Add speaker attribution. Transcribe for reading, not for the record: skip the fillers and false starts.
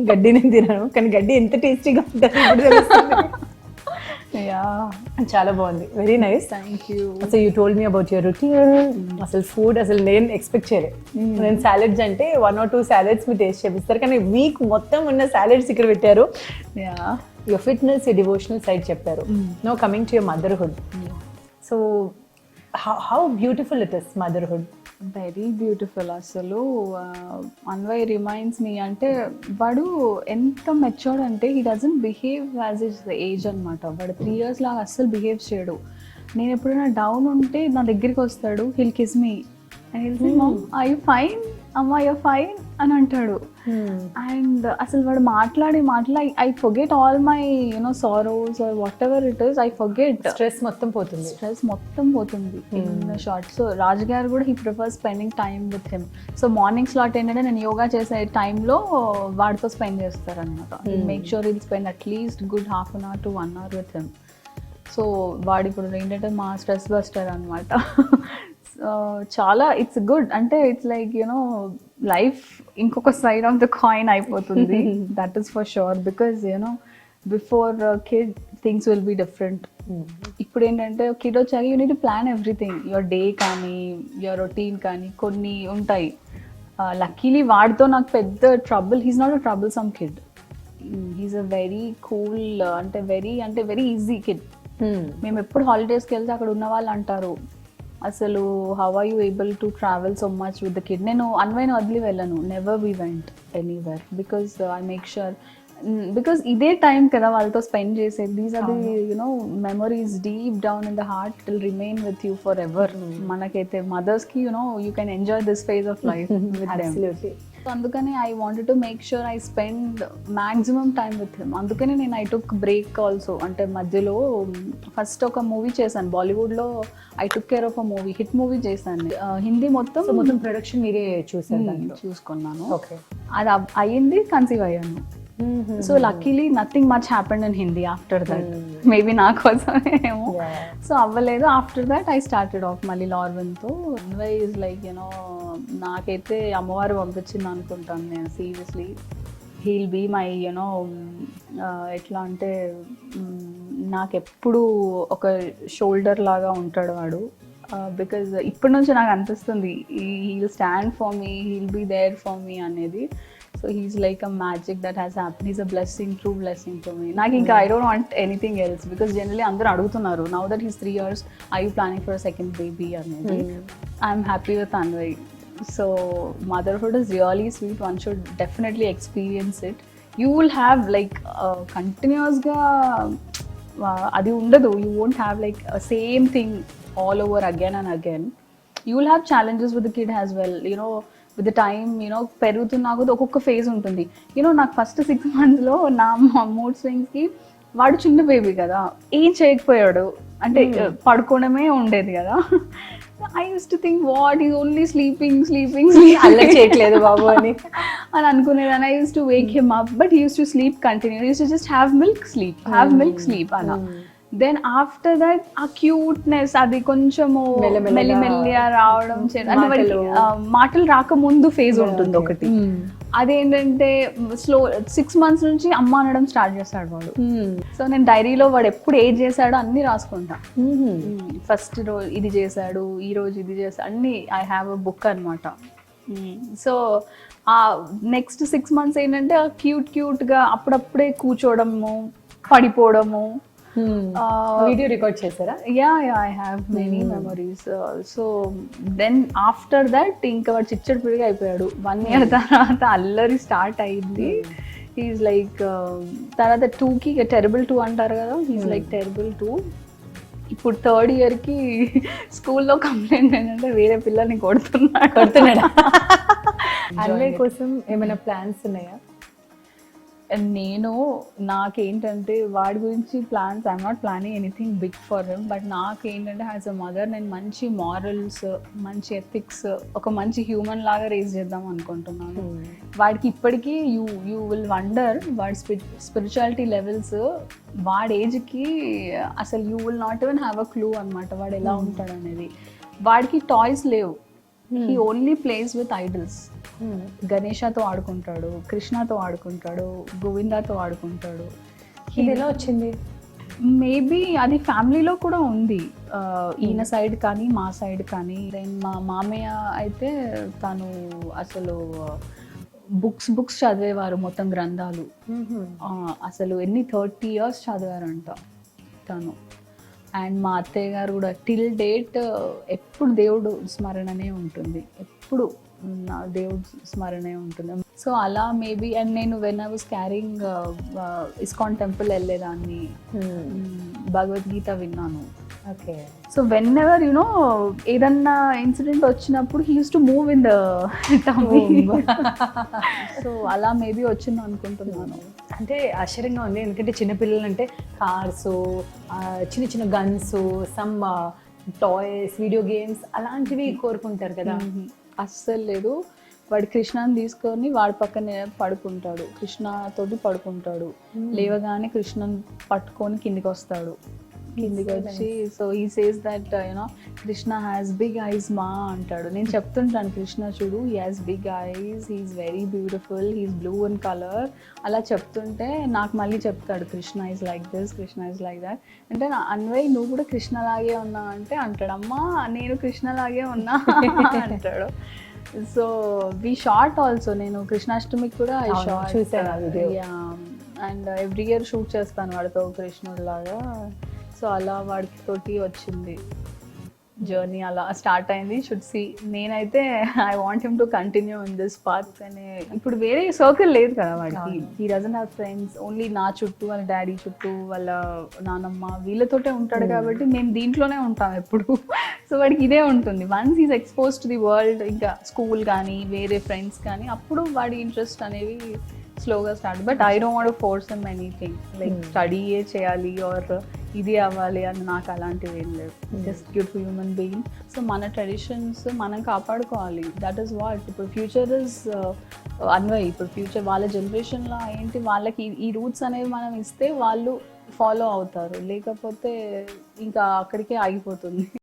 Speaker 1: గడ్డి నేను తినను, కానీ గడ్డి ఎంత టేస్టీగా ఉంటుంది ఇప్పుడు తెలుస్తుంది.
Speaker 2: యా,
Speaker 1: చాలా బాగుంది, వెరీ నైస్.
Speaker 2: Thank you.
Speaker 1: అసలు you told me about your routine. అసలు ఫుడ్ అసలు నేను ఎక్స్పెక్ట్ చేయలేదు. నేను సాలెడ్స్ అంటే 1 or 2 సాలెడ్స్ మీరు టేస్ట్ చేపిస్తారు, కానీ వీక్ మొత్తం ఉన్న సాలెడ్స్ ఇక్కడ పెట్టారు.
Speaker 2: Yeah,
Speaker 1: your fitness, your devotional side చెప్పారు. No coming to your motherhood. So how beautiful it is motherhood.
Speaker 2: Very beautiful. అసలు అన్వయ్ రిమైండ్స్ మీ అంటే వాడు ఎంత మెచ్యూర్డ్ అంటే he doesn't behave as is the age అనమాట. వాడు 3 years లాగా అస్సలు బిహేవ్ చేయడు. నేను ఎప్పుడైనా డౌన్ ఉంటే నా దగ్గరికి వస్తాడు, he'll kiss me and he'll say mum I fine, అమ్మా ఐ ఫైన్ అని అంటాడు. అండ్ అసలు వాడు మాట్లాడి I forget all my sorrows or whatever it is, I forget.
Speaker 1: Stress మొత్తం పోతుంది.
Speaker 2: In short. సో రాజ్ గారు కూడా he prefer spending time with him. So morning slot ఏంటంటే నేను యోగా చేసే టైంలో వాడితో స్పెండ్ చేస్తారనమాట. Make sure will spend at least good 1/2 hour to 1 hour with him. So వాడు ఇప్పుడు ఏంటంటే మా స్ట్రెస్ బస్టర్ అనమాట. చాలా ఇట్స్ గుడ్. అంటే ఇట్స్ లైక్ లైఫ్ ఇంకొక సైడ్ ఆఫ్ ద కాయిన్ అయిపోతుంది. That is for sure. Because before kid things will be different. ఇప్పుడు ఏంటంటే కిడ్ వచ్చాక you need to plan everything. Your day కానీ యువర్ రొటీన్ కానీ కొన్ని ఉంటాయి. లక్కీలీ వాడితో నాకు పెద్ద trouble, he's not a trouble some kid. He's a very cool, అంటే వెరీ ఈజీ కిడ్. మేము ఎప్పుడు హాలిడేస్కి వెళ్తే అక్కడ ఉన్న వాళ్ళు అంటారు అసలు how are you able to travel so much with the kid. నేను అన్వైన్ వదిలి వెళ్ళను, never we went anywhere, because I make sure. Because ఇదే టైం కదా వాళ్ళతో స్పెండ్ చేసేది. These are the memories deep down in the heart will remain with you forever. మనకైతే మదర్స్కి you can enjoy this phase of life with them. So అందుకని I wanted to make sure I spend maximum time with him. అందుకని నేను I took break also. అంటే మధ్యలో first ఒక movie చేశాను బాలీవుడ్లో. I took care of a movie, hit movie చేశాను. హిందీ మొత్తం
Speaker 1: ప్రొడక్షన్ మీరే
Speaker 2: చూసుకున్నాను.
Speaker 1: ఓకే,
Speaker 2: అది అయ్యింది, కన్సీవ్ అయ్యాను. So luckily nothing much happened in Hindi after that. Maybe నా కోసమేమో సో అవ్వలేదు. After that I started off మళ్ళీ లార్వెన్తో. అన్వయ్ ఈజ్ లైక్ నాకైతే అమ్మవారు పంపించింది అనుకుంటాను నేను సీరియస్లీ. హీల్ బీ మై ఎట్లా అంటే నాకెప్పుడు ఒక షోల్డర్ లాగా ఉంటాడు వాడు. బికాజ్ ఇప్పటి నుంచి నాకు అనిపిస్తుంది he'll stand for me, he'll be there for me అనేది. So he's like a magic that has happened. He's a blessing, true blessing to me. నాకు ఇంకా I don't want anything else because generally అందరూ అడుగుతున్నారు now that he's 3 years, are you planning for a second baby అనేది. I'm happy with Anvay. So motherhood is really sweet. One should definitely experience it. You will have like continuous గా అది ఉండదు. You won't have like a same thing all over again and again. You will have challenges with the kid as well. With the time పెరుగుతున్నా కూడా ఒక్కొక్క phase ఉంటుంది. నాకు first 6 months నా mood స్వింగ్స్కి వాడు చిన్న బేబీ కదా, ఏం చేయకపోయాడు, అంటే పడుకోవడమే ఉండేది కదా. I use to think what is only sleeping
Speaker 1: అల్లరి చేయట్లేదు బాబు అని
Speaker 2: అనుకునేదాన్ని. I use to Wake him up but he use to sleep continue. Use to just have milk sleep అలా. దెన్ ఆఫ్టర్ దట్ ఆ క్యూట్నెస్ అది కొంచెము మెల్లిమెల్లిగా రావడం, మాటలు రాకముందు ఫేజ్ ఉంటుంది ఒకటి. అదేంటంటే స్లో 6 months నుంచి అమ్మ అనడం స్టార్ట్ చేస్తాడు వాడు. సో నేను డైరీలో వాడు ఎప్పుడు ఏది చేశాడో అన్ని రాసుకుంటా. ఫస్ట్ రోజు ఇది చేశాడు, ఈ రోజు ఇది చేశాడు, అన్ని ఐ హ్యావ్ అ బుక్ అనమాట. సో ఆ నెక్స్ట్ 6 months ఏంటంటే క్యూట్గా అప్పుడప్పుడే కూర్చోవడము, పడిపోవడము.
Speaker 1: వీడియో రికార్డ్ చేశారా?
Speaker 2: Yeah I have many memories. So then after that ఇంకా వాడు చిచ్చడి పిడిగా అయిపోయాడు. 1 year తర్వాత అల్లరి స్టార్ట్ అయింది. హీఈస్ లైక్ తర్వాత 2కి టెరబుల్ 2 అంటారు కదా, హీఈస్ లైక్ టెరబుల్ 2. ఇప్పుడు 3rd yearకి స్కూల్లో కంప్లైంట్ ఏంటంటే వేరే పిల్లల్ని కొడుతున్నాడు.
Speaker 1: అన్వయ్ కోసం ఏమైనా ప్లాన్స్ ఉన్నాయా?
Speaker 2: నాకేంటంటే వాడి గురించి plans, I'm not planning anything big for him. But నాకేంటంటే యాజ్ అ మదర్ నేను మంచి మారల్స్, మంచి ఎథిక్స్, ఒక మంచి హ్యూమన్ లాగా రేజ్ చేద్దాం అనుకుంటున్నాను. వాడికి ఇప్పటికీ యూ విల్ వండర్ వాడి స్పిరిచువాలిటీ లెవెల్స్ వాడి ఏజ్కి అసలు you will not even have a clue అనమాట వాడు ఎలా ఉంటాడు అనేది. వాడికి టాయ్స్ లేవు. He only plays with idols. గణేషతో ఆడుకుంటాడు, కృష్ణతో ఆడుకుంటాడు, గోవిందాతో ఆడుకుంటాడు.
Speaker 1: ఇది ఎలా వచ్చింది?
Speaker 2: మేబీ అది ఫ్యామిలీలో కూడా ఉంది, ఈయన సైడ్ కానీ మా సైడ్ కానీ. దెన్ మా మామయ్య అయితే తను అసలు బుక్స్ చదివేవారు, మొత్తం గ్రంథాలు. అసలు ఎన్ని 30 years చదివారంట తను. అండ్ మా అత్తయ్య గారు కూడా టిల్ డేట్ ఎప్పుడు దేవుడు స్మరణనే ఉంటుంది, ఎప్పుడు దేవుడు స్మరణే ఉంటుంది. సో అలా మేబీ. అండ్ నేను when I was carrying ISKCON temple వెళ్ళేదాన్ని, భగవద్గీత విన్నాను.
Speaker 1: Okay.
Speaker 2: So when ever you know ఏదన్నా ఇన్సిడెంట్ వచ్చినప్పుడు he use to move in the tummy. So అలా మేబీ వచ్చింది అనుకుంటున్నాను.
Speaker 1: అంటే ఆశ్చర్యంగా ఉంది, ఎందుకంటే చిన్నపిల్లలు అంటే కార్స్, చిన్న చిన్న guns, some toys, video games అలాంటివి కోరుకుంటారు కదా.
Speaker 2: అస్సలు లేదు. వాడు కృష్ణని తీసుకొని వాడి పక్కనే పడుకుంటాడు, కృష్ణతోటి పడుకుంటాడు. లేవగానే కృష్ణని పట్టుకొని కిందికి వస్తాడు. కిందికి వచ్చి so he says that you know Krishna has big eyes మా అంటాడు. నేను చెప్తుంటాను, కృష్ణ చూడు he has big eyes, he's very beautiful, he's blue in colour అలా చెప్తుంటే నాకు మళ్ళీ చెప్తాడు Krishna is like this, Krishna is like that. అంటే అన్వయ్ నువ్వు కూడా కృష్ణలాగే ఉన్నావు అంటే అంటాడు, అమ్మా నేను కృష్ణలాగే ఉన్నా అంటాడు. సో వి షార్ట్ ఆల్సో, నేను కృష్ణాష్టమికి కూడా ఐ షార్ట్
Speaker 1: చూసాను.
Speaker 2: అండ్ ఎవ్రీ ఇయర్ షూట్ చేస్తాను వాడితో కృష్ణుడు లాగా. సో అలా వాడికి తోటి వచ్చింది జర్నీ, అలా స్టార్ట్ అయింది. షుడ్ సి, నేనైతే I want him to continue in this path. కానీ ఇప్పుడు వేరే సర్కిల్ లేదు కదా వాడికి, he doesn't have friends, only నా చుట్టూ, వాళ్ళ డాడీ చుట్టూ, వాళ్ళ నానమ్మ వీళ్ళతోటే ఉంటాడు. కాబట్టి మేము దీంట్లోనే ఉంటాం ఎప్పుడు. సో వాడికి ఇదే ఉంటుంది. Once is expose to the world, ఇంకా స్కూల్ కానీ వేరే ఫ్రెండ్స్ కానీ, అప్పుడు వాడి ఇంట్రెస్ట్ అనేవి స్లోగా start. But I don't want to force him anything, like స్టడీయే చేయాలి ఆర్ ఇది అవ్వాలి అని నాకు అలాంటివి ఏం లేవు. Just beautiful human being. So మన ట్రెడిషన్స్ మనం కాపాడుకోవాలి. దట్ ఈస్ వాట్ ఇప్పుడు ఫ్యూచర్ ఇస్ అన్వయ్. ఇప్పుడు ఫ్యూచర్ వాళ్ళ జనరేషన్లో ఏంటి, వాళ్ళకి ఈ రూట్స్ అనేవి మనం ఇస్తే వాళ్ళు ఫాలో అవుతారు, లేకపోతే ఇంకా అక్కడికే ఆగిపోతుంది.